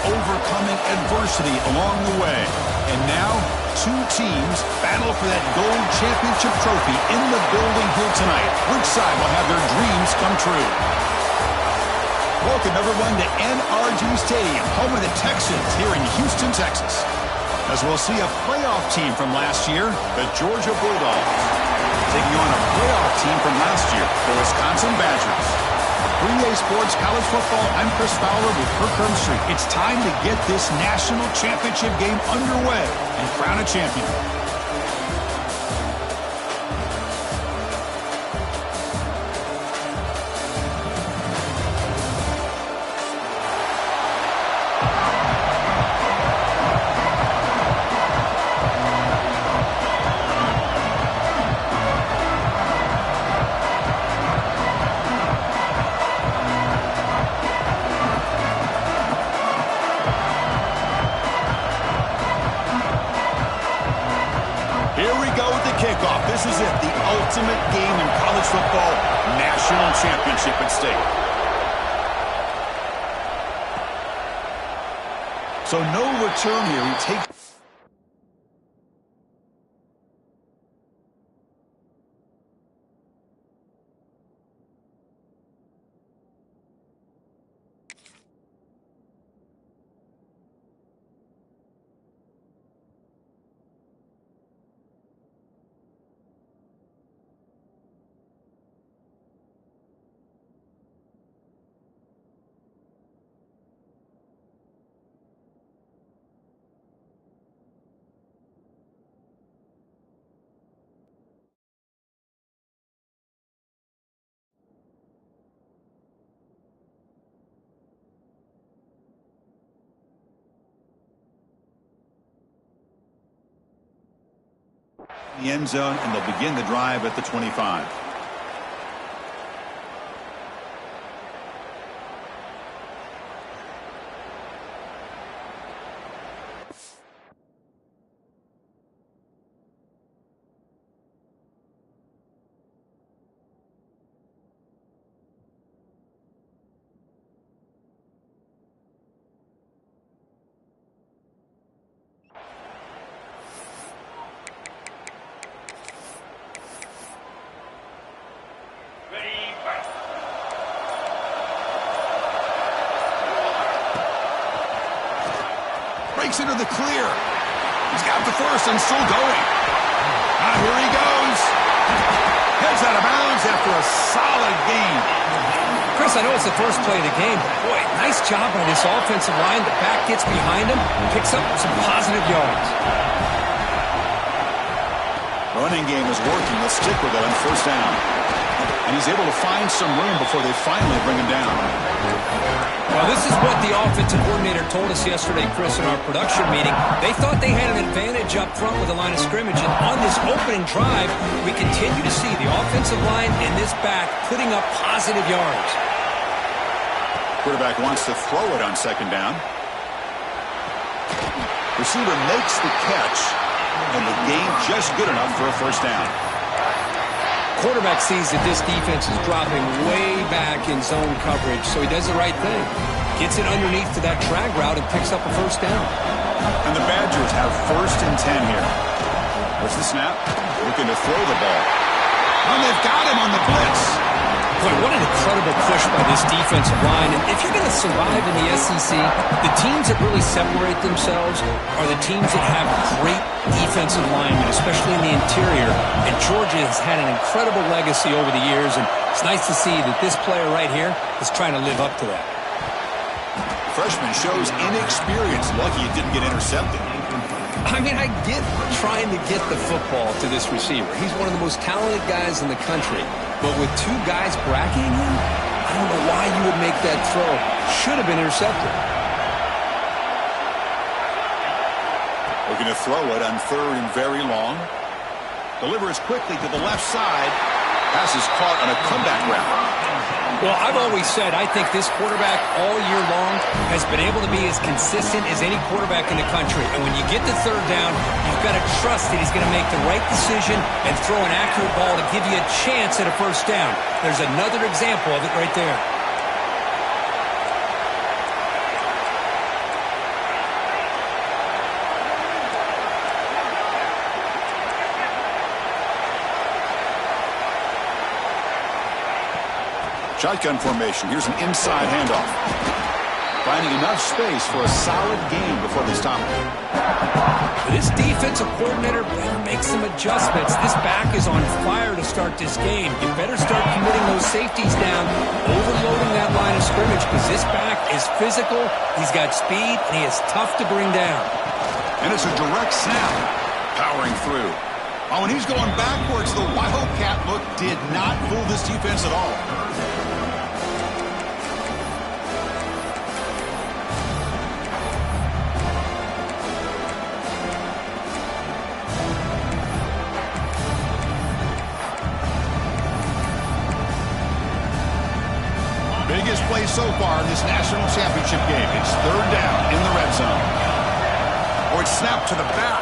overcoming adversity along the way. And now, two teams battle for that gold championship trophy in the building here tonight. Which side will have their dreams come true? Welcome, everyone, to NRG Stadium, home of the Texans here in Houston, Texas. As we'll see a playoff team from last year, the Georgia Bulldogs, taking on a playoff team from last year, the Wisconsin Badgers. 3A Sports College Football, I'm Chris Fowler with Kirk Herbstreit. It's time to get this national championship game underway and crown a champion. This is it, the ultimate game in college football, national championship at stake. So no return here. He takes... the end zone, and they'll begin the drive at the 25. Breaks into the clear. He's got the first and still going. Here he goes. Heads out of bounds after a solid gain. Chris, I know it's the first play of the game, but boy, nice job by this offensive line. The back gets behind him, picks up some positive yards. Running game is working. Let's stick with it on first down. And he's able to find some room before they finally bring him down. Well, this is what the offensive coordinator told us yesterday, Chris, in our production meeting. They thought they had an advantage up front with the line of scrimmage, and on this opening drive, we continue to see the offensive line and this back putting up positive yards. Quarterback wants to throw it on second down. Receiver makes the catch, and the gain just good enough for a first down. Quarterback sees that this defense is dropping way back in zone coverage, so he does the right thing. Gets it underneath to that drag route and picks up a first down. And the Badgers have first and 10 here. What's the snap? Looking to throw the ball. And they've got him on the blitz. Boy, what an incredible push by this defensive line. And if you're going to survive in the SEC, the teams that really separate themselves are the teams that have great defensive linemen, especially in the interior. And Georgia has had an incredible legacy over the years, and it's nice to see that this player right here is trying to live up to that. Freshman shows inexperience. Lucky it didn't get intercepted. I mean, I get trying to get the football to this receiver. He's one of the most talented guys in the country. But with two guys bracketing him, I don't know why you would make that throw. Should have been intercepted. Looking to throw it on third and very long. Delivers quickly to the left side. Pass is caught on a comeback route. Well, I've always said I think this quarterback all year long has been able to be as consistent as any quarterback in the country. And when you get to third down, you've got to trust that he's going to make the right decision and throw an accurate ball to give you a chance at a first down. There's another example of it right there. Shotgun formation. Here's an inside handoff. Finding enough space for a solid gain before they stop it. This defensive coordinator better make some adjustments. This back is on fire to start this game. You better start committing those safeties down, overloading that line of scrimmage, because this back is physical, he's got speed, and he is tough to bring down. And it's a direct snap. Powering through. Oh, and he's going backwards. The Wildcat look did not fool this defense at all. Biggest play so far in this national championship game. It's third down in the red zone. Oh, it's snapped to the back.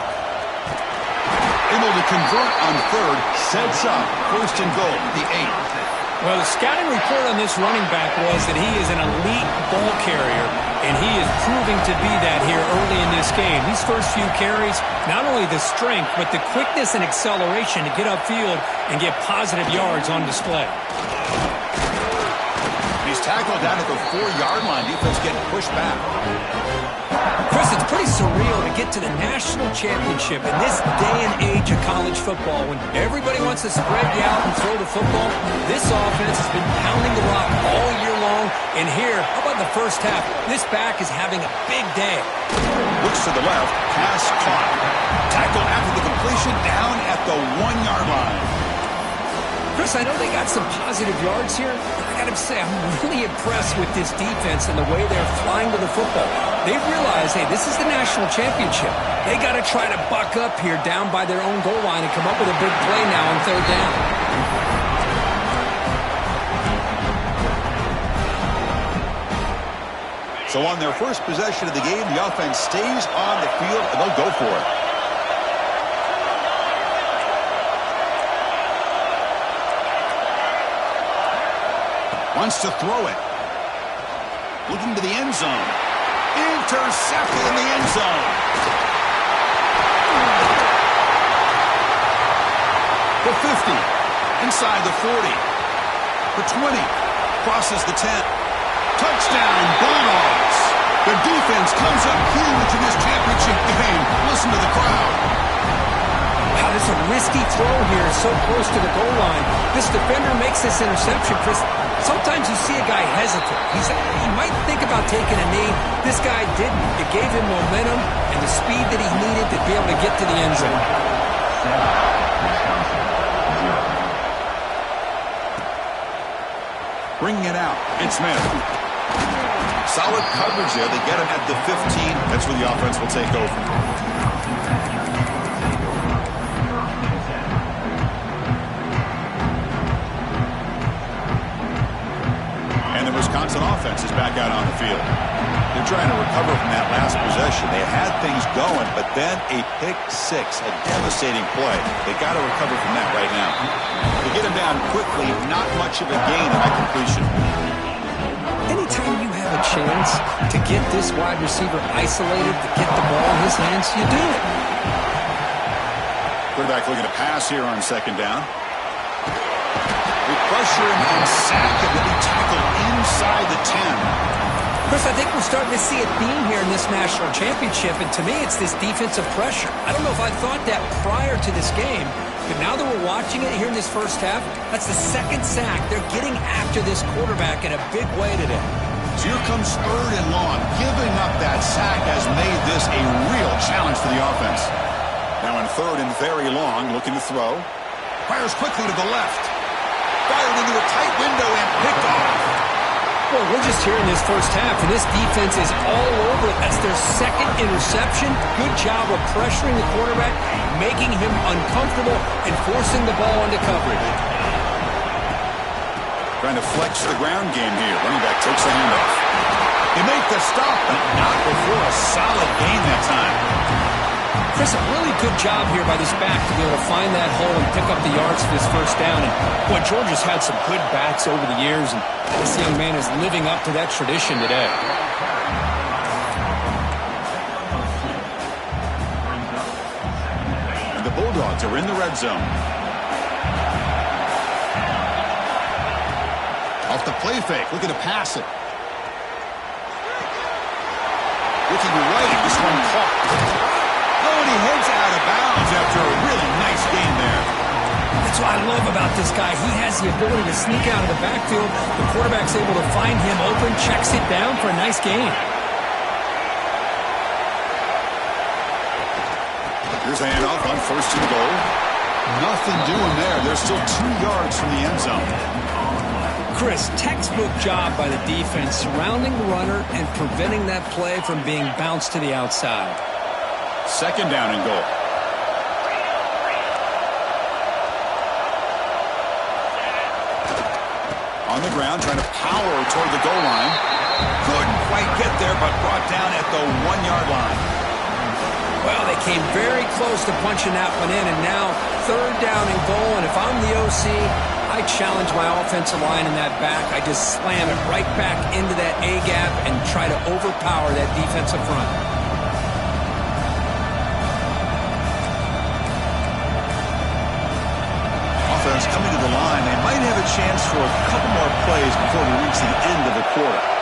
Able to convert on third. Sets up first and goal, the 8. Well, the scouting report on this running back was that he is an elite ball carrier, and he is proving to be that here early in this game. These first few carries, not only the strength, but the quickness and acceleration to get upfield and get positive yards on display. He's tackled down at the 4-yard line. Defense getting pushed back. Chris, it's pretty surreal to get to the national championship in this day and age of college football when everybody wants to spread you out and throw the football. This offense has been pounding the rock all year long. And here, how about the first half? This back is having a big day. Looks to the left. Pass caught. Tackle after the completion down at the 1-yard line. Chris, I know they got some positive yards here, but I got to say, I'm really impressed with this defense and the way they're flying to the football. They realize, hey, this is the national championship. They got to try to buck up here down by their own goal line and come up with a big play now on third down. So on their first possession of the game, the offense stays on the field, and they'll go for it. Wants to throw it. Looking to the end zone. Intercepted in the end zone. The 50. Inside the 40. The 20. Crosses the 10. Touchdown, Bulldogs. The defense comes up huge in this championship game. Listen to the crowd. Wow, this is a risky throw here, so close to the goal line. This defender makes this interception, Chris. Sometimes you see a guy hesitate. He might think about taking a knee. This guy didn't. It gave him momentum and the speed that he needed to be able to get to the end zone. Bringing it out. It's Smith. Solid coverage there. They get him at the 15. That's where the offense will take over. Wisconsin offense is back out on the field. They're trying to recover from that last possession. They had things going, but then a pick six, a devastating play. They got to recover from that right now. To get him down quickly, not much of a gain on that completion. Anytime you have a chance to get this wide receiver isolated, to get the ball in his hands, you do it. Quarterback looking to pass here on second down. We pressure him and sack him, and he tackled inside the 10. Chris, I think we're starting to see a theme here in this national championship, and to me, it's this defensive pressure. I don't know if I thought that prior to this game, but now that we're watching it here in this first half, that's the second sack. They're getting after this quarterback in a big way today. So here comes third and long. Giving up that sack has made this a real challenge for the offense. Now in third and very long, looking to throw. Fires quickly to the left. Fired into a tight window and picked off. Well, we're just here in this first half, and this defense is all over it. That's their second interception. Good job of pressuring the quarterback, making him uncomfortable, and forcing the ball into coverage. Trying to flex the ground game here. Running back takes the handoff. They make the stop, but not before a solid gain that time. Chris, a really good job here by this back to be able to find that hole and pick up the yards for this first down. And boy, Georgia's had some good backs over the years, and this young man is living up to that tradition today. And the Bulldogs are in the red zone. Off the play fake, looking to pass it. Looking right, this one caught. Oh, and he heads out of bounds after a really nice gain there. That's what I love about this guy. He has the ability to sneak out of the backfield. The quarterback's able to find him open, checks it down for a nice gain. Here's a handoff on 1st and goal. Nothing doing there. They're still 2 yards from the end zone. Chris, textbook job by the defense, surrounding the runner and preventing that play from being bounced to the outside. 2nd down and goal. On the ground, trying to power toward the goal line. Couldn't quite get there, but brought down at the 1-yard line. Well, they came very close to punching that one in, and now 3rd down and goal. And if I'm the OC, I challenge my offensive line in that back. I just slam it right back into that A-gap and try to overpower that defensive front. Offense coming to the line. They might have a chance for a couple more plays before we reach the end of the quarter.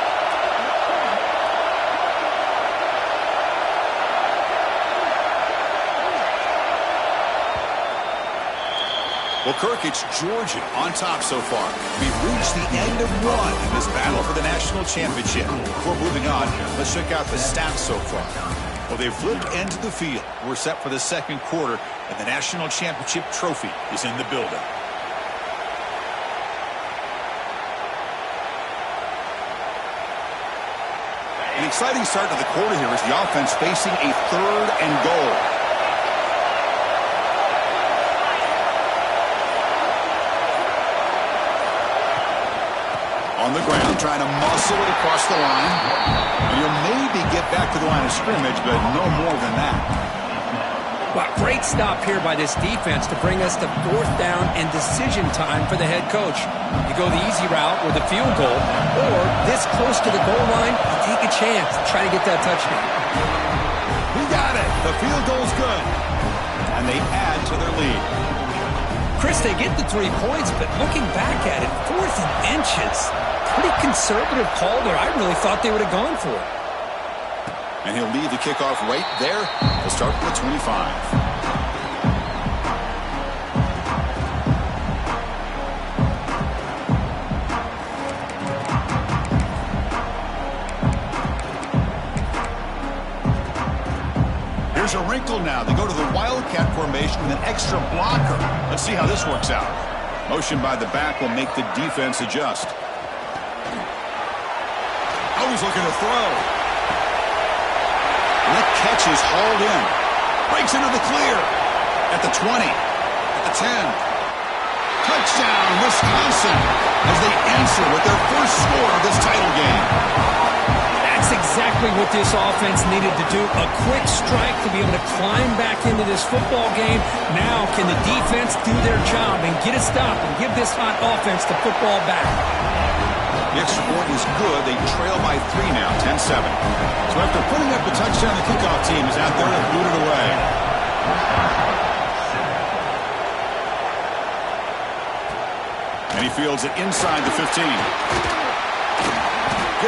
Well, Kirk, it's Georgia on top so far. We've reached the end of one in this battle for the national championship. Before moving on, let's check out the stats so far. Well, they've flipped into the field. We're set for the 2nd quarter, and the national championship trophy is in the building. An exciting start to the quarter here as the offense facing a 3rd and goal. On the ground, trying to muscle it across the line. And you'll maybe get back to the line of scrimmage, but no more than that. Well, great stop here by this defense to bring us to 4th down and decision time for the head coach. You go the easy route with a field goal, or this close to the goal line, you take a chance to try to get that touchdown. He got it. The field goal's good. And they add to their lead. Chris, they get the 3 points, but looking back at it, 4th and inches. Pretty conservative call there. I really thought they would have gone for it. And he'll leave the kickoff right there. He'll start with the 25. Here's a wrinkle now. They go to the Wildcat formation with an extra blocker. Let's see how this works out. Motion by the back will make the defense adjust. Oh, he's looking to throw. That catch is hauled in. Breaks into the clear. At the 20. At the 10. Touchdown, Wisconsin, as they answer with their first score of this title game. That's exactly what this offense needed to do. A quick strike to be able to climb back into this football game. Now can the defense do their job and get a stop and give this hot offense the football back? The extra point is good. They trail by 3 now, 10-7. So after putting up the touchdown, the kickoff team is out there to boot it away. And he fields it inside the 15.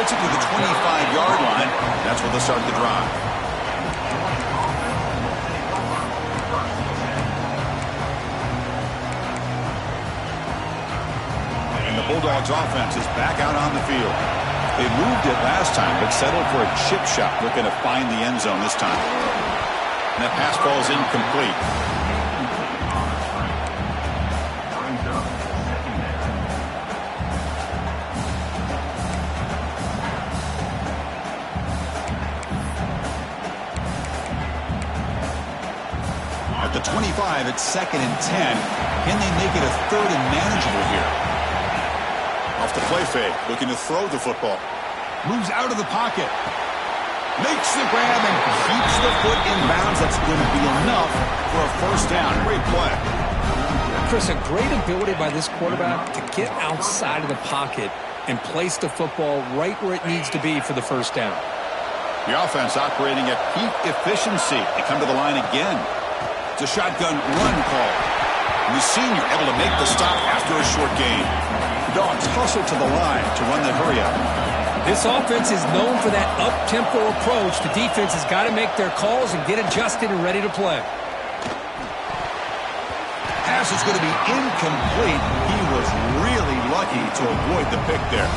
Gets it to the 25-yard line. That's where they'll start the drive. Bulldogs offense is back out on the field. They moved it last time, but settled for a chip shot, looking to find the end zone this time. And that pass ball is incomplete. At the 25, it's 2nd and 10. Can they make it a 3rd and manageable here? Off the play fake, looking to throw the football. Moves out of the pocket. Makes the grab and keeps the foot in bounds. That's going to be enough for a 1st down. Great play. Chris, a great ability by this quarterback to get outside of the pocket and place the football right where it needs to be for the 1st down. The offense operating at peak efficiency. They come to the line again. It's a shotgun run call. And the senior able to make the stop after a short gain. The Dogs hustle to the line to run that hurry up. This offense is known for that up-tempo approach. The defense has got to make their calls and get adjusted and ready to play. Pass is going to be incomplete. He was really lucky to avoid the pick there.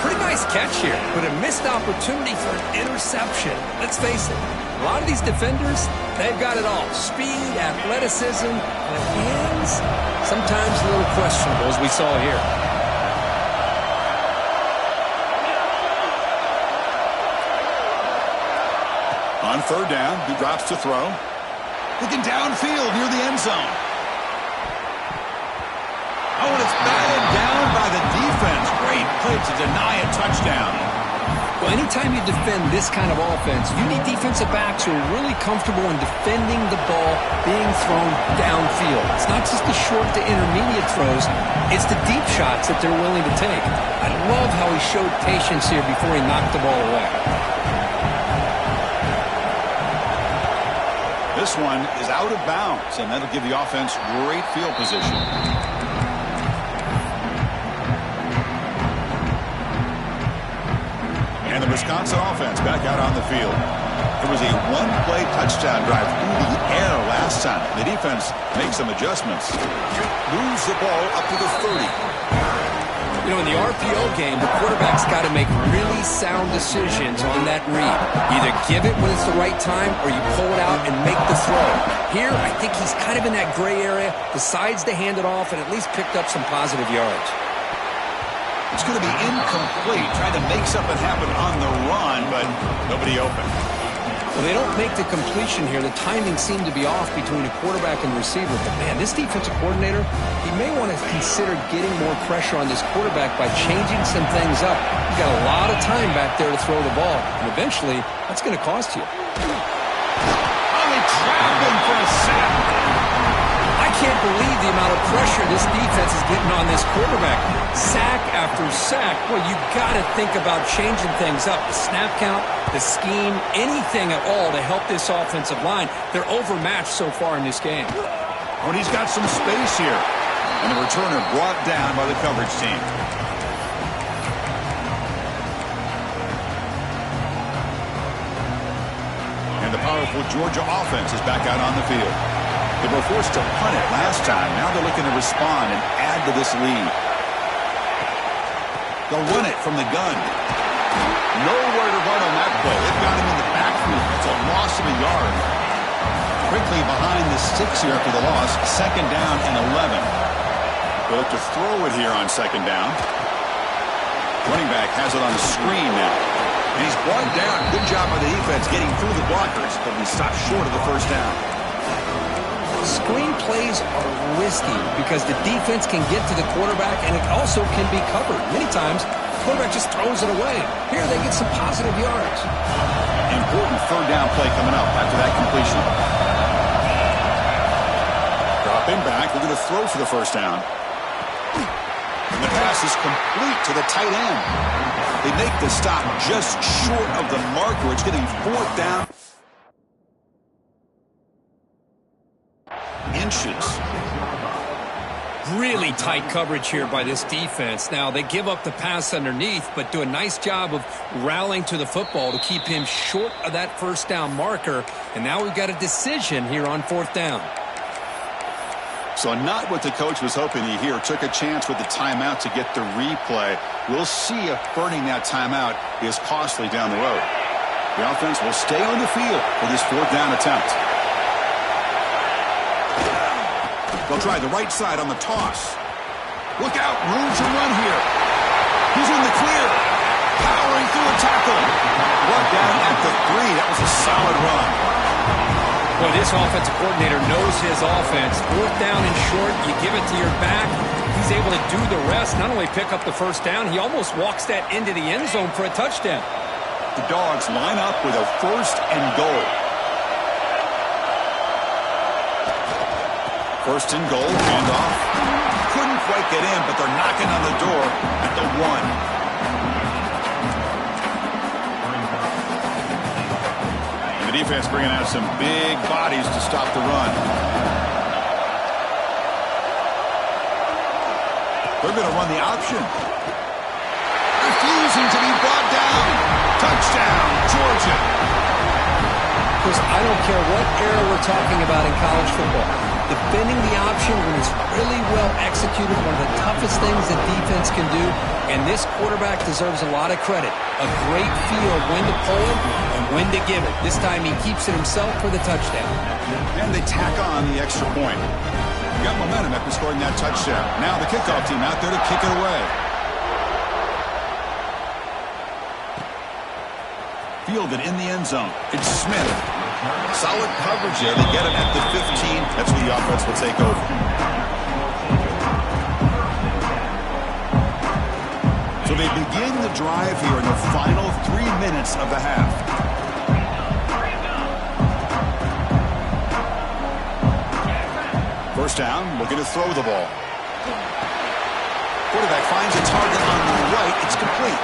Pretty nice catch here, but a missed opportunity for an interception. Let's face it, a lot of these defenders, they've got it all. Speed, athleticism, but hands, sometimes a little questionable, as we saw here. On third down, he drops to throw. Looking downfield near the end zone. Oh, and it's batted down by the defense. Great play to deny a touchdown. Well, anytime you defend this kind of offense, you need defensive backs who are really comfortable in defending the ball being thrown downfield. It's not just the short to intermediate throws. It's the deep shots that they're willing to take. I love how he showed patience here before he knocked the ball away. This one is out of bounds, and that'll give the offense great field position. And the Wisconsin offense back out on the field. It was a one-play touchdown drive through the air last time. The defense makes some adjustments. Moves the ball up to the 30. You know, in the RPO game, the quarterback's got to make really sound decisions on that read. Either give it when it's the right time or you pull it out and make the throw. Here, I think he's kind of in that gray area, decides to hand it off and at least picked up some positive yards. It's going to be incomplete, trying to make something happen on the run, but nobody open. Well, they don't make the completion here. The timing seemed to be off between a quarterback and receiver. But, man, this defensive coordinator, he may want to consider getting more pressure on this quarterback by changing some things up. He's got a lot of time back there to throw the ball. And eventually, that's going to cost you. Oh, they trap him for a sack. I can't believe the amount of pressure this defense is getting on this quarterback. Sack after sack. Well, you got to think about changing things up. The snap count, the scheme, anything at all to help this offensive line. They're overmatched so far in this game. When he's got some space here. And the returner brought down by the coverage team. And the powerful Georgia offense is back out on the field. They were forced to punt it last time. Now they're looking to respond and add to this lead. They'll run it from the gun. Nowhere to run on that play. They've got him in the backfield. It's a loss of a yard. Quickly behind the sticks here after the loss. Second down and 11. They'll have to throw it here on second down. Running back has it on the screen now. And he's brought down. Good job by the defense getting through the blockers, but we stopped short of the first down. Screen plays are risky because the defense can get to the quarterback and it also can be covered. Many times, the quarterback just throws it away. Here, they get some positive yards. Important third down play coming up after that completion. Dropping back, they're going to throw for the first down. And the pass is complete to the tight end. They make the stop just short of the marker. It's getting fourth down. Inches. Really tight coverage here by this defense. Now, they give up the pass underneath, but do a nice job of rallying to the football to keep him short of that first down marker. And now we've got a decision here on fourth down. So not what the coach was hoping to hear. Took a chance with the timeout to get the replay. We'll see if burning that timeout is costly down the road. The offense will stay on the field for this fourth down attempt. They'll try the right side on the toss. Look out, room to run here. He's in the clear. Powering through a tackle. Brought down at the 3. That was a solid run. Boy, this offensive coordinator knows his offense. Fourth down and short, you give it to your back. He's able to do the rest, not only pick up the first down, he almost walks that into the end zone for a touchdown. The Dogs line up with a first and goal. First and goal, handoff. Couldn't quite get in, but they're knocking on the door at the 1. And the defense bringing out some big bodies to stop the run. They're going to run the option. Refusing to be brought down. Touchdown, Georgia. Chris, I don't care what era we're talking about in college football. Defending the option when it's really well executed, one of the toughest things that defense can do, and this quarterback deserves a lot of credit. A great feel of when to pull it and when to give it. This time he keeps it himself for the touchdown. And they tack on the extra point. Got momentum after scoring that touchdown. Now the kickoff team out there to kick it away. Fielded in the end zone. It's Smith. Solid coverage there. They get him at the 15. That's where the offense will take over. So they begin the drive here in the final 3 minutes of the half. First down, looking to throw the ball. Quarterback finds a target on the right. It's complete.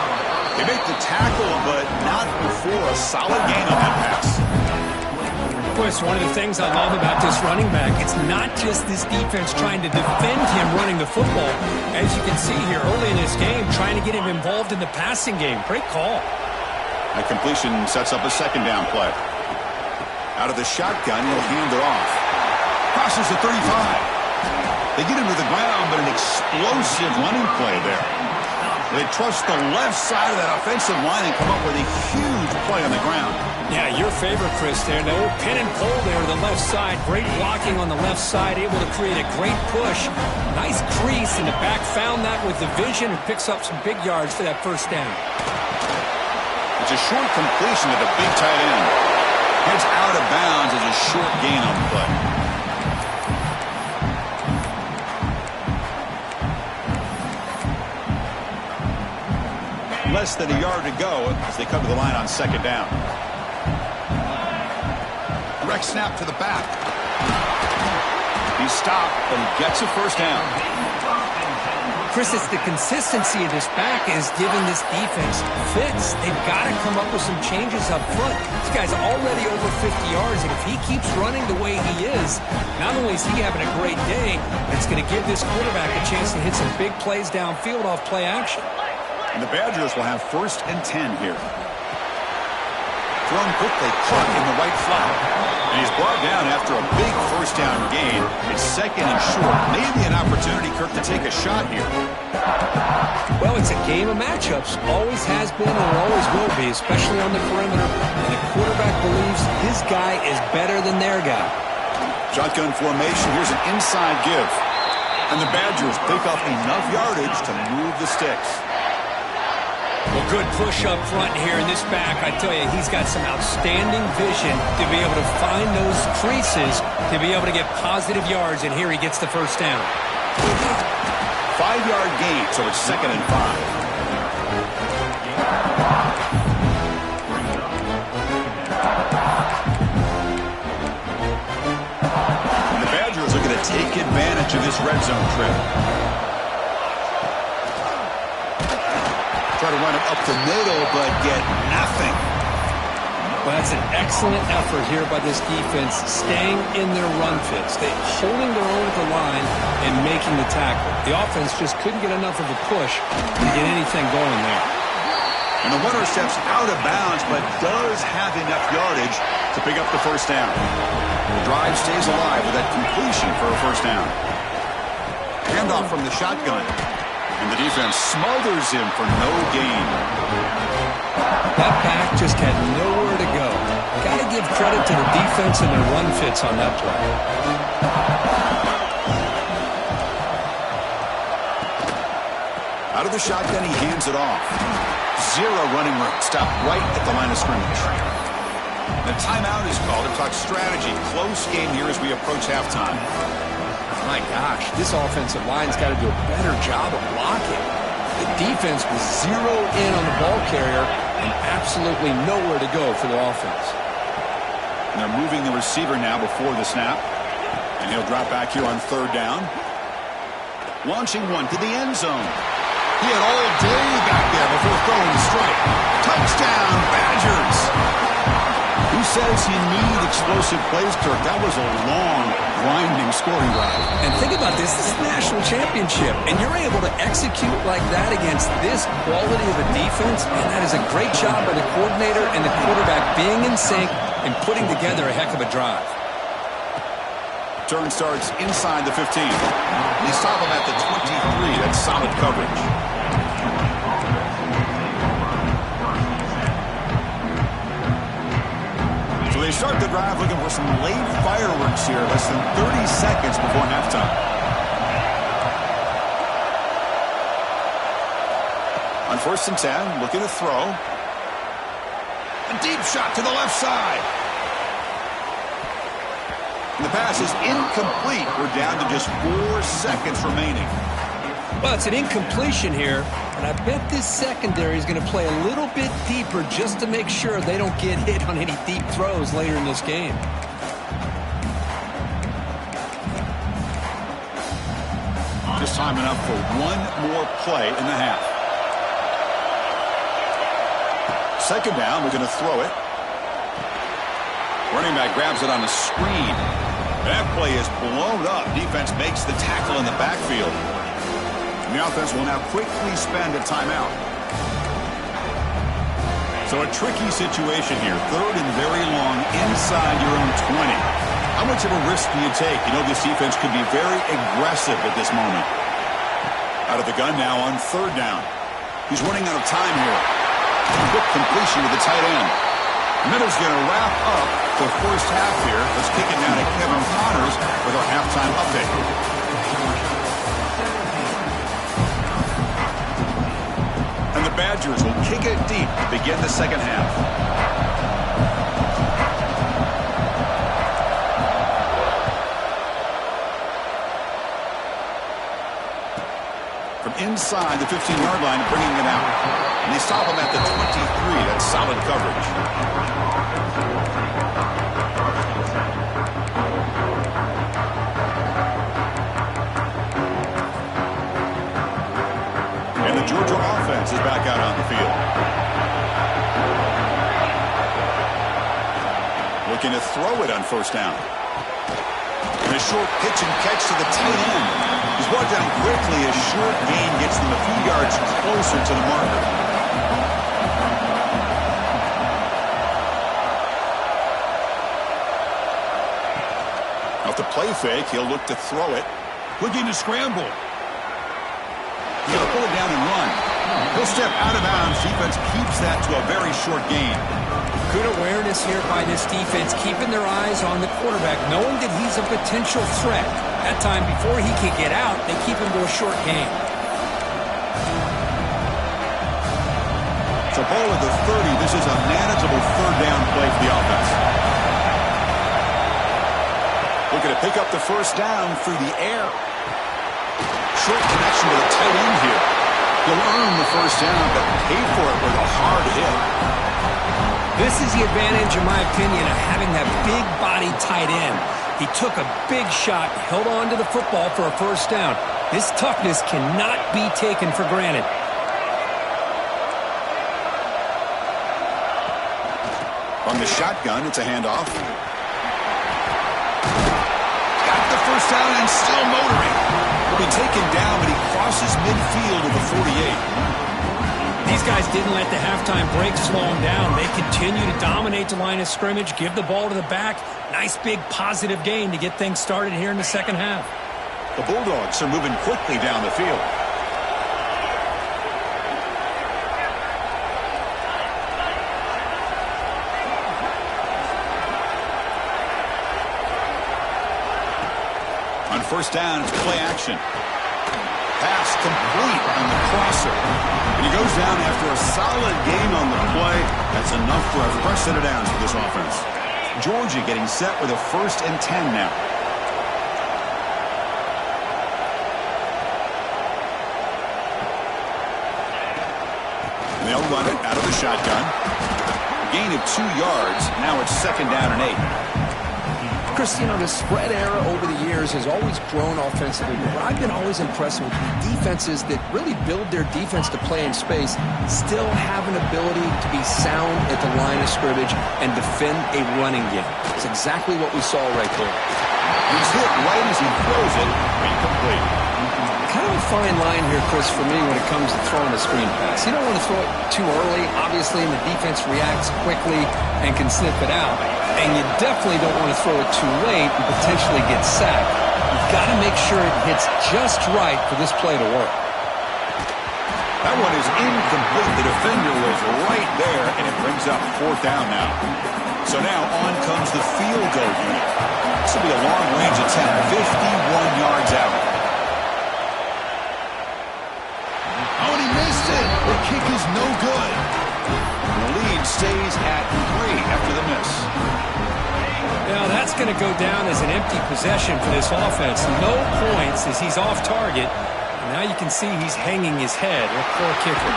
They make the tackle, but not before a solid gain on that pass. Chris, one of the things I love about this running back, it's not just this defense trying to defend him running the football. As you can see here early in this game, trying to get him involved in the passing game. Great call. That completion sets up a second down play. Out of the shotgun, he'll hand it off. Crosses the 35. They get him to the ground, but an explosive running play there. They trust the left side of that offensive line and come up with a huge play on the ground. Yeah, your favorite, Chris, there. The old pin and pull there to the left side. Great blocking on the left side, able to create a great push. Nice crease, and the back found that with the vision and picks up some big yards for that first down. It's a short completion to the big tight end. Heads out of bounds as a short gain on the play. Less than a yard to go as they come to the line on second down. Direct snap to the back. He's stopped, but he gets a first down. Chris, it's the consistency of this back is giving this defense fits. They've got to come up with some changes up front. This guy's already over 50 yards, and if he keeps running the way he is, not only is he having a great day, it's going to give this quarterback a chance to hit some big plays downfield off play action. And the Badgers will have 1st and 10 here. Thrown quickly, caught in the right flat. And he's brought down after a big first down gain. It's second and short. Maybe an opportunity, Kirk, to take a shot here. Well, it's a game of matchups. Always has been and always will be, especially on the perimeter. And the quarterback believes his guy is better than their guy. Shotgun formation. Here's an inside give. And the Badgers pick up enough yardage to move the sticks. Well, good push up front here in this back. I tell you, he's got some outstanding vision to be able to find those creases, to be able to get positive yards, and here he gets the first down. 5-yard gain, so it's 2nd and 5. And the Badgers are going to take advantage of this red zone trip. Try to run it up the middle, but get nothing. Well, that's an excellent effort here by this defense, staying in their run fits. They're holding their own at the line and making the tackle. The offense just couldn't get enough of a push to get anything going there. And the runner steps out of bounds, but does have enough yardage to pick up the first down. The drive stays alive with that completion for a first down. Handoff from the shotgun. And the defense smothers him for no gain. That back just had nowhere to go. Got to give credit to the defense and their run fits on that play. Out of the shotgun, he hands it off. Zero running room. Stopped right at the line of scrimmage. The timeout is called to talk strategy. Close game here as we approach halftime. My gosh, this offensive line's got to do a better job of blocking. The defense was zeroed in on the ball carrier and absolutely nowhere to go for the offense. And they're moving the receiver now before the snap. And he'll drop back here on 3rd down. Launching one to the end zone. He had all day back there before throwing the strike. Touchdown, Badgers! Who's says you need explosive plays, Kirk. That was a long, grinding scoring drive. And think about this. This is a national championship, and you're able to execute like that against this quality of a defense, and that is a great job by the coordinator and the quarterback being in sync and putting together a heck of a drive. Turn starts inside the 15. They stop him at the 23. That's solid coverage. So they start the drive looking for some late fireworks here, less than 30 seconds before halftime. On 1st and 10, looking to throw. A deep shot to the left side. And the pass is incomplete. We're down to just 4 seconds remaining. Well, it's an incompletion here, and I bet this secondary is going to play a little bit deeper just to make sure they don't get hit on any deep throws later in this game. Just time enough for one more play in the half. 2nd down, we're going to throw it. Running back grabs it on the screen. That play is blown up. Defense makes the tackle in the backfield. The offense will now quickly spend a timeout. So a tricky situation here. 3rd and very long inside your own 20. How much of a risk do you take? You know this defense could be very aggressive at this moment. Out of the gun now on 3rd down. He's running out of time here. Quick completion to the tight end. Middle's going to wrap up the first half here. Let's kick it down to Kevin Connors with our halftime update. And the Badgers will kick it deep to begin the second half. From inside the 15-yard line, bringing it out. And they stop him at the 23. That's solid coverage. And the Georgia offense is back out on the field. Looking to throw it on 1st down. And a short pitch and catch to the tight end. He's brought down quickly. A short gain gets them a few yards closer to the marker. Off the play fake, he'll look to throw it. Looking to scramble. He's going to pull it down and run. He'll step out of bounds. Defense keeps that to a very short gain. Good awareness here by this defense, keeping their eyes on the quarterback, knowing that he's a potential threat. That time, before he can get out, they keep him to a short gain. So ball at the 30. This is a manageable 3rd down play for the offense. Looking to pick up the 1st down through the air. Short connection to the tight end here. He'll earn the 1st down, but pay for it with a hard hit. This is the advantage, in my opinion, of having that big body tight end. He took a big shot, held on to the football for a 1st down. This toughness cannot be taken for granted. On the shotgun, it's a handoff. Got the 1st down and still motoring. Will be taken down, but he crosses midfield at the 48. These guys didn't let the halftime break slow them down. They continue to dominate the line of scrimmage, give the ball to the back. Nice big positive gain to get things started here in the second half. The Bulldogs are moving quickly down the field. On 1st down, it's play action. Pass complete on the crosser. And he goes down after a solid gain on the play. That's enough for a fresh set of downs for this offense. Georgia getting set with a 1st and 10 now. They'll run it out of the shotgun. Gain of 2 yards. Now it's 2nd down and 8. Chris, you know, the spread era over the years has always grown offensively, but I've been always impressed with defenses that really build their defense to play in space, still have an ability to be sound at the line of scrimmage and defend a running game. It's exactly what we saw right there. He's hit right as he throws it, incomplete. Kind of a fine line here, Chris, for me when it comes to throwing a screen pass. You don't want to throw it too early, obviously, and the defense reacts quickly and can sniff it out. And you definitely don't want to throw it too late and potentially get sacked. You've got to make sure it hits just right for this play to work. That one is incomplete. The defender was right there, and it brings up 4th down now. So now on comes the field goal unit. This will be a long-range attempt, 51 yards out. Oh, and he missed it. The kick is no good. The lead stays at 3 after the miss. Now that's going to go down as an empty possession for this offense. No points as he's off target. And now you can see he's hanging his head. A poor kicker.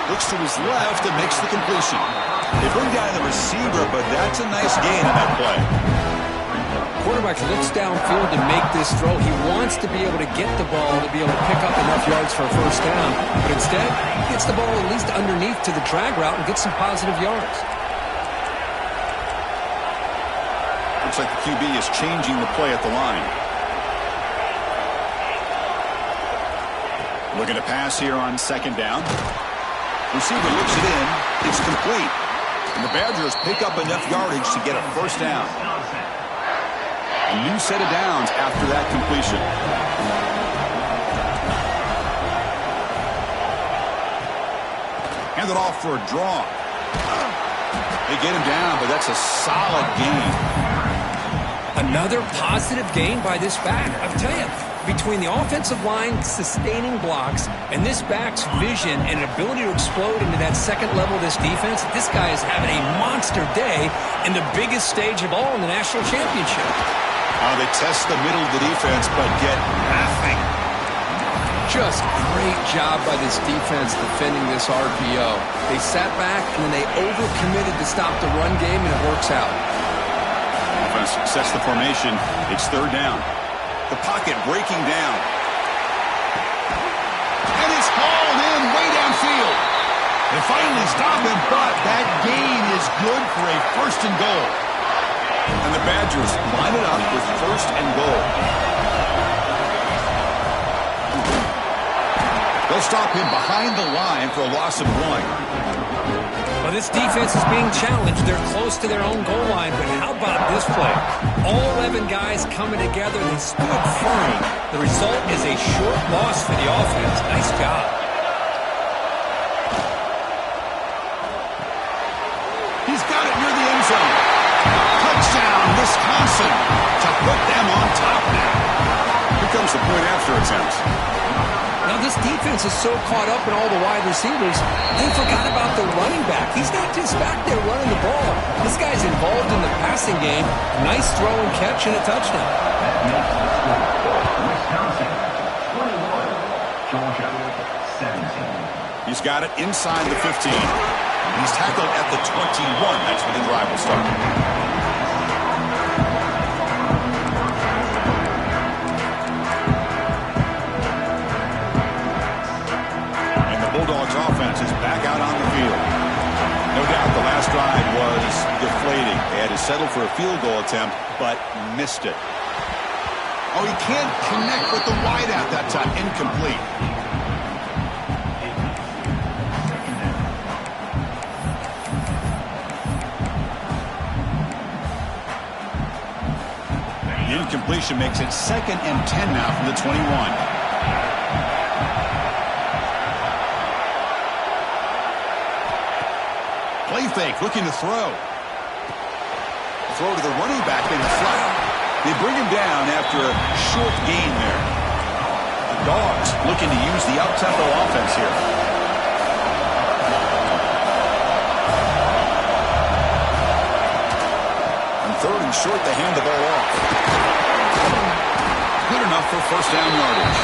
Looks to his left and makes the completion. They bring down the receiver, but that's a nice gain on that play. Quarterback looks downfield to make this throw. He wants to be able to get the ball to be able to pick up enough yards for a 1st down. But instead, he gets the ball at least underneath to the drag route and gets some positive yards. Looks like the QB is changing the play at the line. Looking to pass here on 2nd down. Receiver looks it in. It's complete. And the Badgers pick up enough yardage to get a 1st down. A new set of downs after that completion. Hand it off for a draw. They get him down, but that's a solid gain. Another positive gain by this back. I'll tell you, between the offensive line sustaining blocks and this back's vision and ability to explode into that 2nd level of this defense, this guy is having a monster day in the biggest stage of all in the national championship. They test the middle of the defense, but get nothing. Just great job by this defense defending this RPO. They sat back, and then they overcommitted to stop the run game, and it works out. Offense sets the formation. It's 3rd down. The pocket breaking down. And it's hauled in way downfield. They finally stop him, but that gain is good for a 1st and goal. And the Badgers line it up with 1st and goal. They'll stop him behind the line for a loss of 1. Well, this defense is being challenged. They're close to their own goal line, but how about this play? All 11 guys coming together. They stood firm. The result is a short loss for the offense. Nice job. He's got it near the end zone. Touchdown, Wisconsin, to put them on top now. Here comes the point after attempt. Now this defense is so caught up in all the wide receivers, they forgot about the running back. He's not just back there running the ball. This guy's involved in the passing game. Nice throw and catch and a touchdown. Wisconsin, 21, Georgia, 17. He's got it inside the 15. He's tackled at the 21. That's where the drive will start. Bulldogs offense is back out on the field. No doubt the last drive was deflating. They had to settle for a field goal attempt, but missed it. Oh, he can't connect with the wideout that time. Incomplete. The incompletion makes it 2nd and 10 now from the 21. Play fake, looking to throw. Throw to the running back in the flat. They bring him down after a short gain there. The Dogs looking to use the up-tempo offense here. On 3rd and short, they hand the ball off. Good enough for 1st down yardage.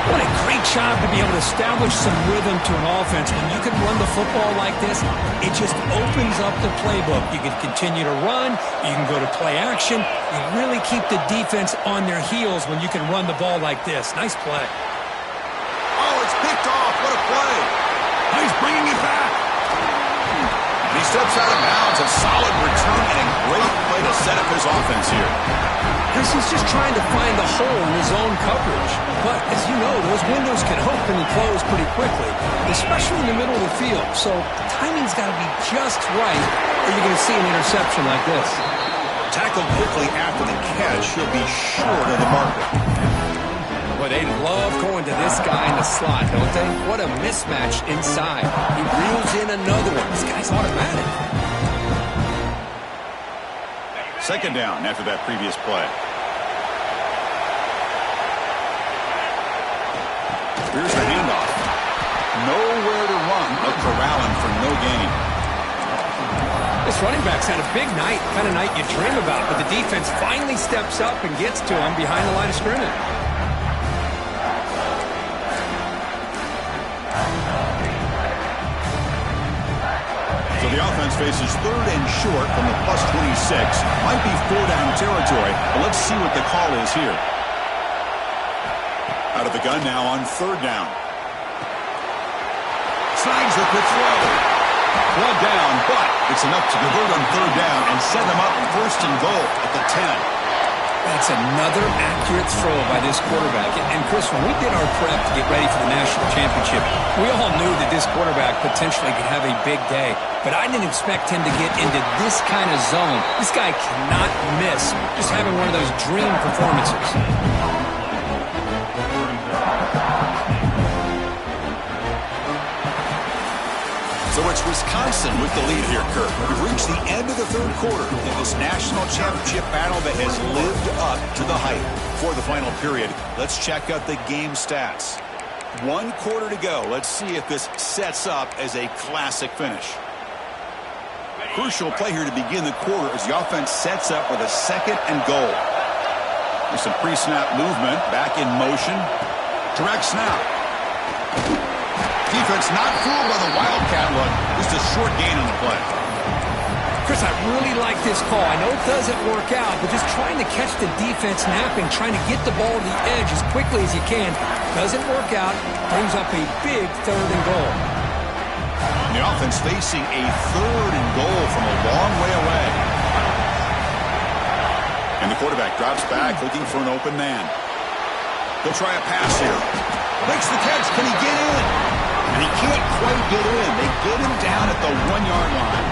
What a great job to be able to establish some rhythm to an offense. When you can run the football like this, it just opens up the playbook. You can continue to run. You can go to play action. You really keep the defense on their heels when you can run the ball like this. Nice play. Oh, it's picked off. What a play. He's bringing it back. And he steps out of bounds. A solid return and a great play to set up his offense here. Chris is just trying to find a hole in his own coverage. But as you know, those windows can open and close pretty quickly, especially in the middle of the field. So timing's got to be just right, or you're going to see an interception like this. Tackled quickly after the catch. He'll be short of the marker. Boy, they love going to this guy in the slot, don't they? What a mismatch inside. He reels in another one. This guy's automatic. Second down after that previous play. Here's the handoff. Nowhere to run. A corralling for no gain. This running back's had a big night, kind of night you dream about, but the defense finally steps up and gets to him behind the line of scrimmage. So the offense faces third and short from the plus 26. Might be four-down territory, but let's see what the call is here. Out of the gun now on third down. Slides with the throw. One down, but it's enough to convert on third down and set them up first and goal at the 10. That's another accurate throw by this quarterback. And Chris, when we did our prep to get ready for the national championship, we all knew that this quarterback potentially could have a big day. But I didn't expect him to get into this kind of zone. This guy cannot miss. Just having one of those dream performances. So it's Wisconsin with the lead here, Kirk. We've reached the end of the third quarter in this national championship battle that has lived up to the hype. For the final period, let's check out the game stats. 1 quarter to go. Let's see if this sets up as a classic finish. Crucial play here to begin the quarter as the offense sets up with a second and goal. There's some pre-snap movement, back in motion. Direct snap. Defense not fooled by the Wildcat look. Just a short gain on the play. Chris, I really like this call. I know it doesn't work out, but just trying to catch the defense napping, trying to get the ball to the edge as quickly as you can. Doesn't work out. Brings up a big third and goal. And the offense facing a third and goal from a long way away. And the quarterback drops back looking for an open man. He'll try a pass here. Makes the catch. Can he get in? And he can't quite get in. They get him down at the 1-yard line.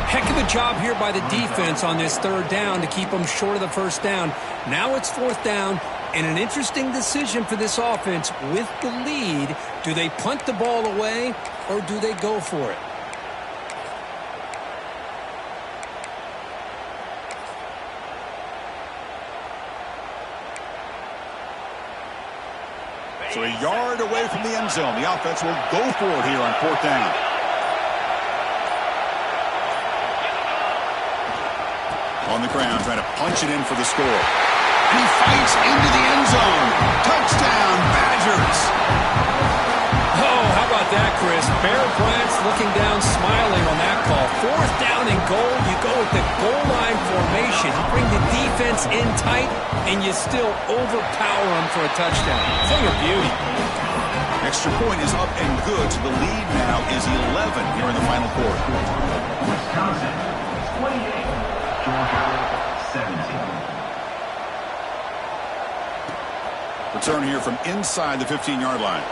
Heck of a job here by the defense on this third down to keep them short of the first down. Now it's fourth down, and an interesting decision for this offense with the lead. Do they punt the ball away, or do they go for it? So a yard away from the end zone. The offense will go for it here on fourth down. On the ground, trying to punch it in for the score. And he fights into the end zone. Touchdown, Badgers. Oh, how about that, Chris? Bear Bryant's looking down, smiling on that call. Fourth down and goal. You go with the goal line formation. You bring the defense in tight, and you still overpower them for a touchdown. Thing of beauty. Extra point is up and good. So the lead now is 11 here in the final quarter. Wisconsin 28, Georgia 17. Return here from inside the 15-yard line.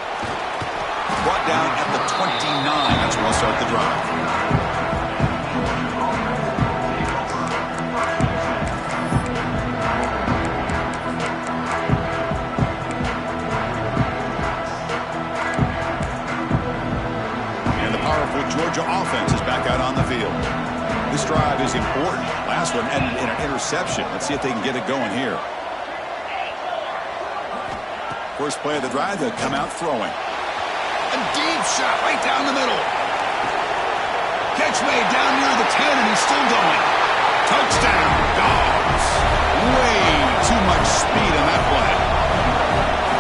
Brought down at the 29. That's where we'll start the drive. And the powerful Georgia offense is back out on the field. This drive is important. Last one ended in an interception. Let's see if they can get it going here. First play of the drive, they'll come out throwing. A deep shot right down the middle. Catch made down near the 10, and he's still going. Touchdown, Dogs. Way too much speed on that play.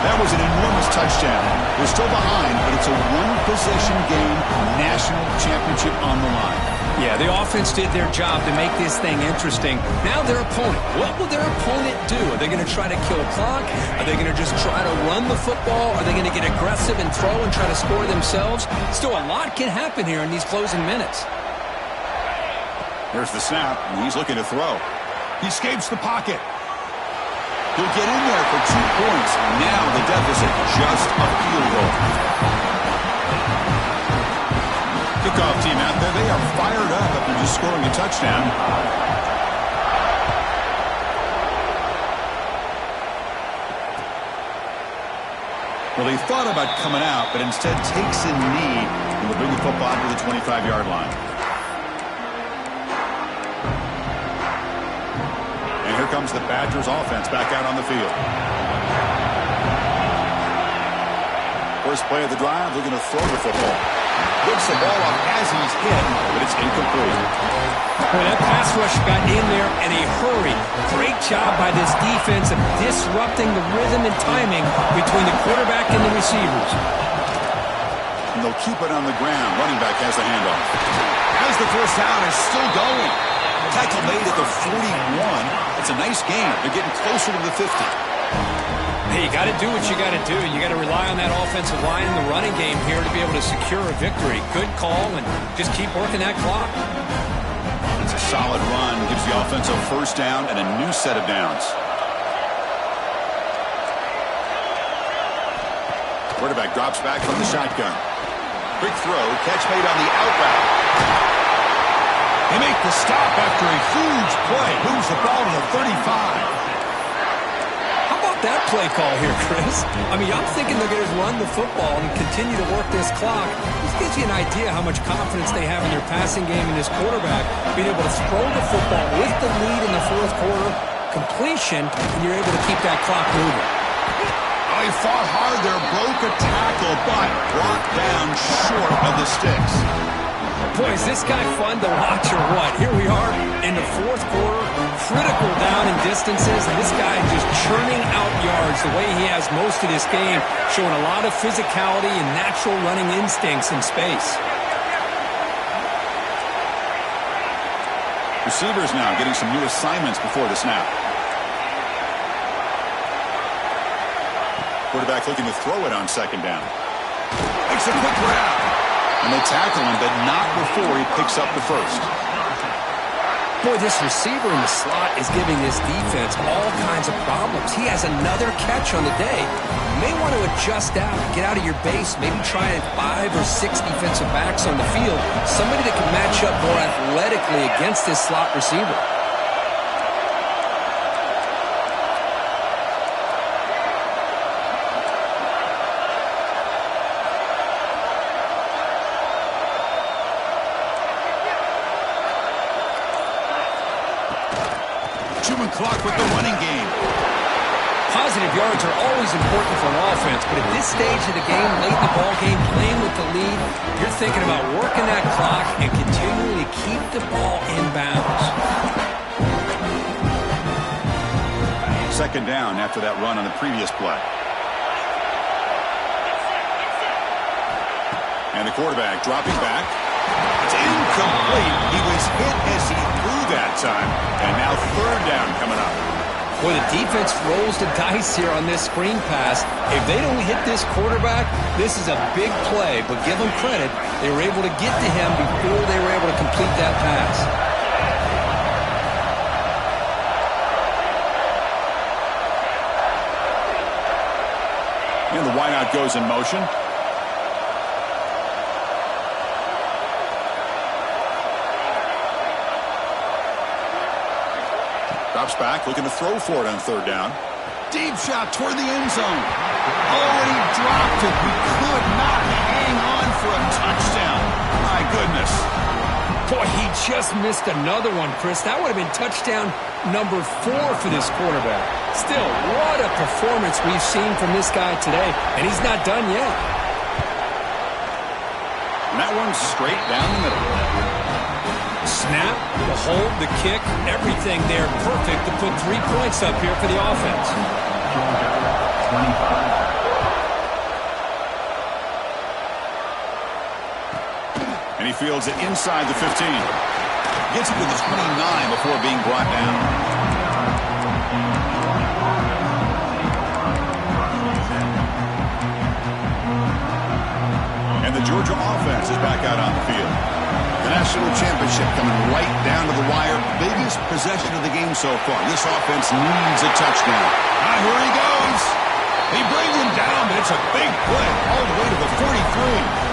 That That was an enormous touchdown. They're still behind, but it's a one-possession game, national championship on the line. Yeah, the offense did their job to make this thing interesting. Now their opponent. What will their opponent do? Are they going to try to kill a clock? Are they going to just try to run the football? Are they going to get aggressive and throw and try to score themselves? Still, a lot can happen here in these closing minutes. There's the snap, and he's looking to throw. He escapes the pocket. He'll get in there for 2 points. Now the deficit just a field goal. Kickoff team out there, they are fired up after just scoring a touchdown. Well, he thought about coming out, but instead takes a knee and will bring the football to the 25-yard line. And here comes the Badgers offense back out on the field. First play of the drive, they're going to throw the football. Whips the ball off as he's hit, but it's incomplete. Well, that pass rush got in there in a hurry. Great job by this defense of disrupting the rhythm and timing between the quarterback and the receivers. And they'll keep it on the ground. Running back has the handoff. As the first down is still going. Tackle made at the 41. It's a nice game. They're getting closer to the 50. Hey, you got to do what you got to do. You got to rely on that offensive line in the running game here to be able to secure a victory. Good call, and just keep working that clock. It's a solid run. Gives the offense a first down and a new set of downs. Quarterback drops back from the shotgun. Quick throw. Catch made on the out route. They make the stop after a huge play. Moves the ball to the 35. That play call here, Chris. I mean, I'm thinking they're going to run the football and continue to work this clock. This gives you an idea how much confidence they have in their passing game and this quarterback being able to throw the football with the lead in the fourth quarter, completion, and you're able to keep that clock moving. Oh, he fought hard there, broke a tackle, but brought down short of the sticks. Boy, is this guy fun to watch or what? Here we are in the fourth quarter, critical down in distances, and this guy just churning out yards the way he has most of this game, showing a lot of physicality and natural running instincts in space. Receivers now getting some new assignments before the snap. Quarterback looking to throw it on second down. Makes a quick grab. And they tackle him, but not before he picks up the first. Boy, this receiver in the slot is giving this defense all kinds of problems. He has another catch on the day. You may want to adjust out, get out of your base, maybe try 5 or 6 defensive backs on the field. Somebody that can match up more athletically against this slot receiver. Clock with the running game. Positive yards are always important for an offense, but at this stage of the game, late in the ball game, playing with the lead, you're thinking about working that clock and continuing to keep the ball in bounds. Second down after that run on the previous play. And the quarterback dropping back. It's incomplete. He was hit as he threw that time. And now third down coming up. Boy, the defense rolls the dice here on this screen pass. If they don't hit this quarterback, this is a big play. But give them credit. They were able to get to him before they were able to complete that pass. And the wideout goes in motion. Drops back, looking to throw for it on third down. Deep shot toward the end zone. Oh, and he dropped it. He could not hang on for a touchdown. My goodness. Boy, he just missed another one, Chris. That would have been touchdown number 4 for this quarterback. Still, what a performance we've seen from this guy today, and he's not done yet. And that one's straight down the middle. Snap, the hold, the kick, everything there perfect to put 3 points up here for the offense. Georgia, 25. And he fields it inside the 15. Gets it to the 29 before being brought down. And the Georgia offense is back out on the field. The national championship coming right down to the wire. Biggest possession of the game so far. This offense needs a touchdown. Here he goes. He brings him down, but it's a big play all the way to the 43.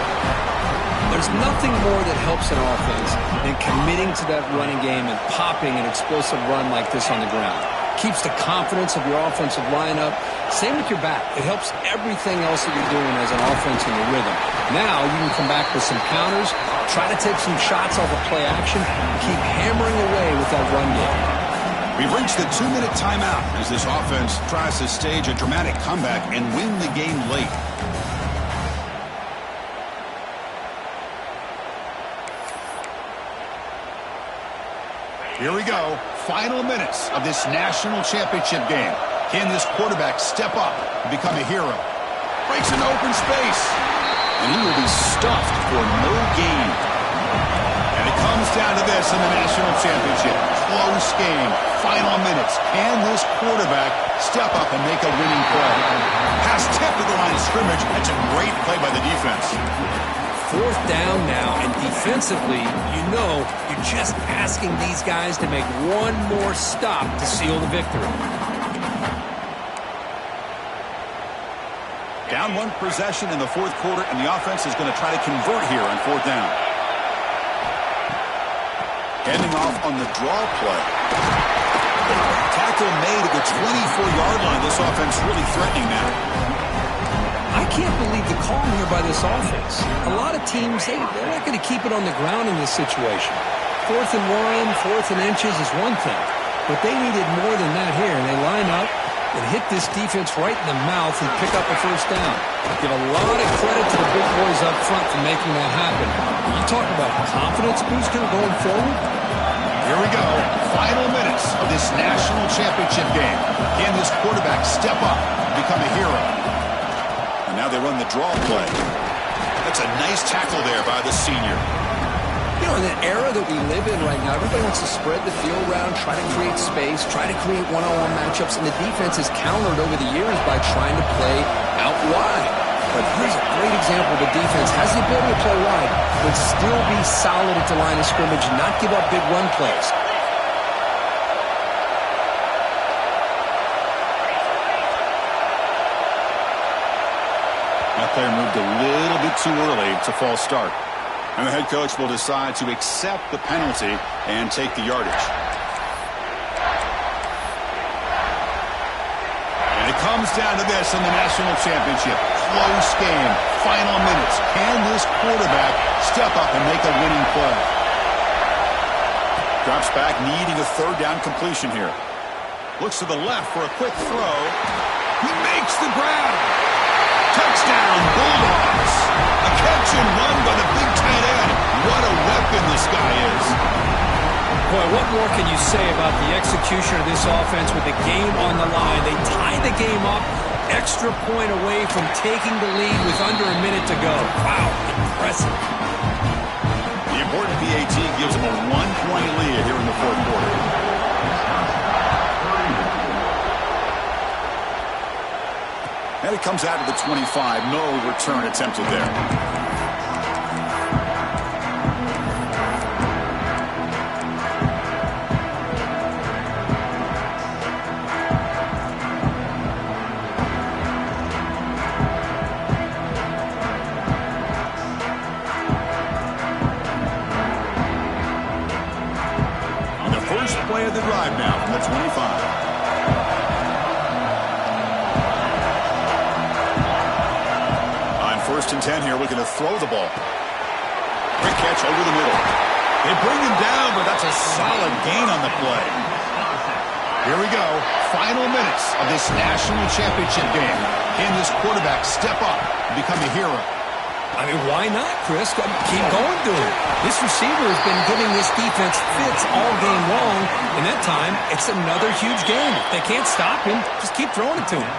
There's nothing more that helps an offense than committing to that running game and popping an explosive run like this on the ground. Keeps the confidence of your offensive lineup. Same with your back. It helps everything else that you're doing as an offense in your rhythm. Now you can come back with some counters, try to take some shots off of play action, and keep hammering away with that run game. We've reached the 2-minute timeout as this offense tries to stage a dramatic comeback and win the game late. Here we go. Final minutes of this national championship game. Can this quarterback step up and become a hero? Breaks into open space. And he will be stuffed for no gain. And it comes down to this in the national championship. Close game. Final minutes. Can this quarterback step up and make a winning play? Pass tipped to the line of scrimmage. That's a great play by the defense. 4th down now, and defensively, you know you're just asking these guys to make one more stop to seal the victory. Down 1 possession in the 4th quarter, and the offense is going to try to convert here on 4th down. Handing off on the draw play. Tackle made at the 24-yard line. This offense really threatening now. I can't believe the call here by this offense. A lot of teams, they're not going to keep it on the ground in this situation. 4th and 1, 4th and inches is one thing. But they needed more than that here. And they line up and hit this defense right in the mouth and pick up a 1st down. Give a lot of credit to the big boys up front for making that happen. You talk about confidence booster going forward. Here we go. Final minutes of this national championship game. Can this quarterback step up and become a hero? And now they run the draw play. That's a nice tackle there by the senior. You know, in the era that we live in right now, everybody wants to spread the field around, try to create space, try to create one-on-one matchups, and the defense is countered over the years by trying to play out wide. But here's a great example. The defense has the ability to play wide, but still be solid at the line of scrimmage, not give up big run plays. That player moved a little bit too early. It's a false start. And the head coach will decide to accept the penalty and take the yardage. And it comes down to this in the national championship. Close game. Final minutes. Can this quarterback step up and make a winning play? Drops back, needing a 3rd down completion here. Looks to the left for a quick throw. He makes the grab. Touchdown, Bulldogs. A catch and run by the big tight end. What a weapon this guy is. Boy, what more can you say about the execution of this offense with the game on the line? They tie the game up, extra point away from taking the lead with under a minute to go. Wow, impressive. The important PAT gives them a 1-point lead here in the 4th quarter. And it comes out to the 25. No return attempted there. On the first play of the drive now from the 25. First and 10 here, looking to throw the ball. Quick catch over the middle. They bring him down, but that's a solid gain on the play. Here we go. Final minutes of this national championship game. Can this quarterback step up and become a hero? I mean, why not, Chris? Keep going to him. This receiver has been giving this defense fits all game long, and that time, it's another huge game. If they can't stop him, just keep throwing it to him.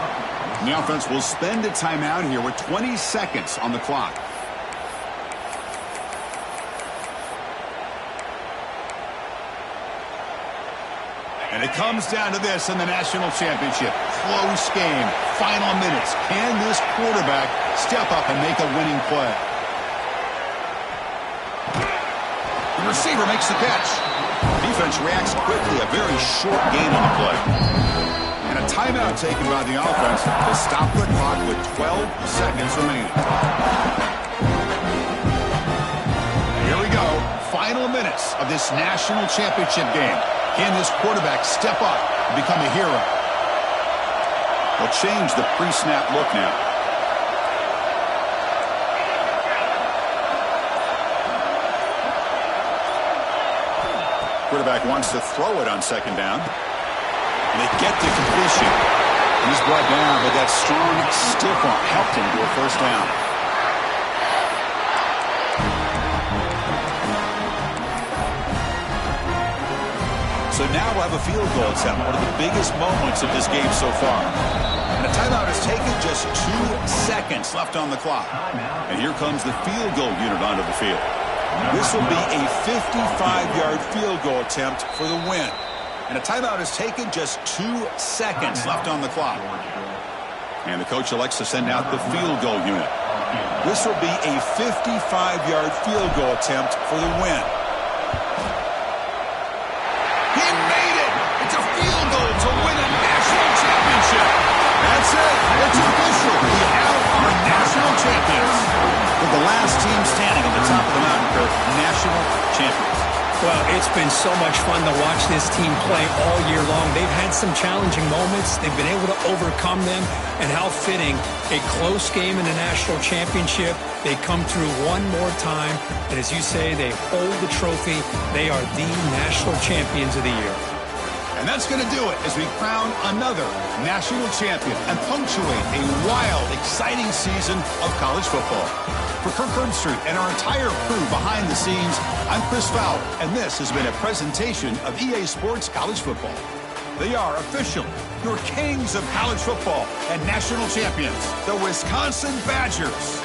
And the offense will spend a timeout here with 20 seconds on the clock. And it comes down to this in the national championship. Close game. Final minutes. Can this quarterback step up and make a winning play? The receiver makes the catch. Defense reacts quickly. A very short gain on the play. And a timeout taken by the offense to stop the clock with 12 seconds remaining. Here we go. Final minutes of this national championship game. Can this quarterback step up and become a hero? They'll change the pre-snap look now. Quarterback wants to throw it on second down. And they get the completion. And he's brought down, but that strong stiff arm helped him to a first down. So now we'll have a field goal attempt, one of the biggest moments of this game so far. And a timeout is taken, just 2 seconds left on the clock. And here comes the field goal unit onto the field. This will be a 55-yard field goal attempt for the win. And a timeout is taken, just 2 seconds left on the clock. And the coach elects to send out the field goal unit. This will be a 55-yard field goal attempt for the win. He made it! It's a field goal to win a national championship. That's it. It's official. We have our national champions. With the last team standing on the top of the mountain curve, national champions. Well, it's been so much fun to watch this team play all year long. They've had some challenging moments. They've been able to overcome them. And how fitting, a close game in the national championship. They come through one more time. And as you say, they hold the trophy. They are the national champions of the year. And that's going to do it as we crown another national champion and punctuate a wild, exciting season of college football. For Kirk Herbstreit and our entire crew behind the scenes, I'm Chris Fowler, and this has been a presentation of EA Sports College Football. They are officially your kings of college football and national champions, the Wisconsin Badgers.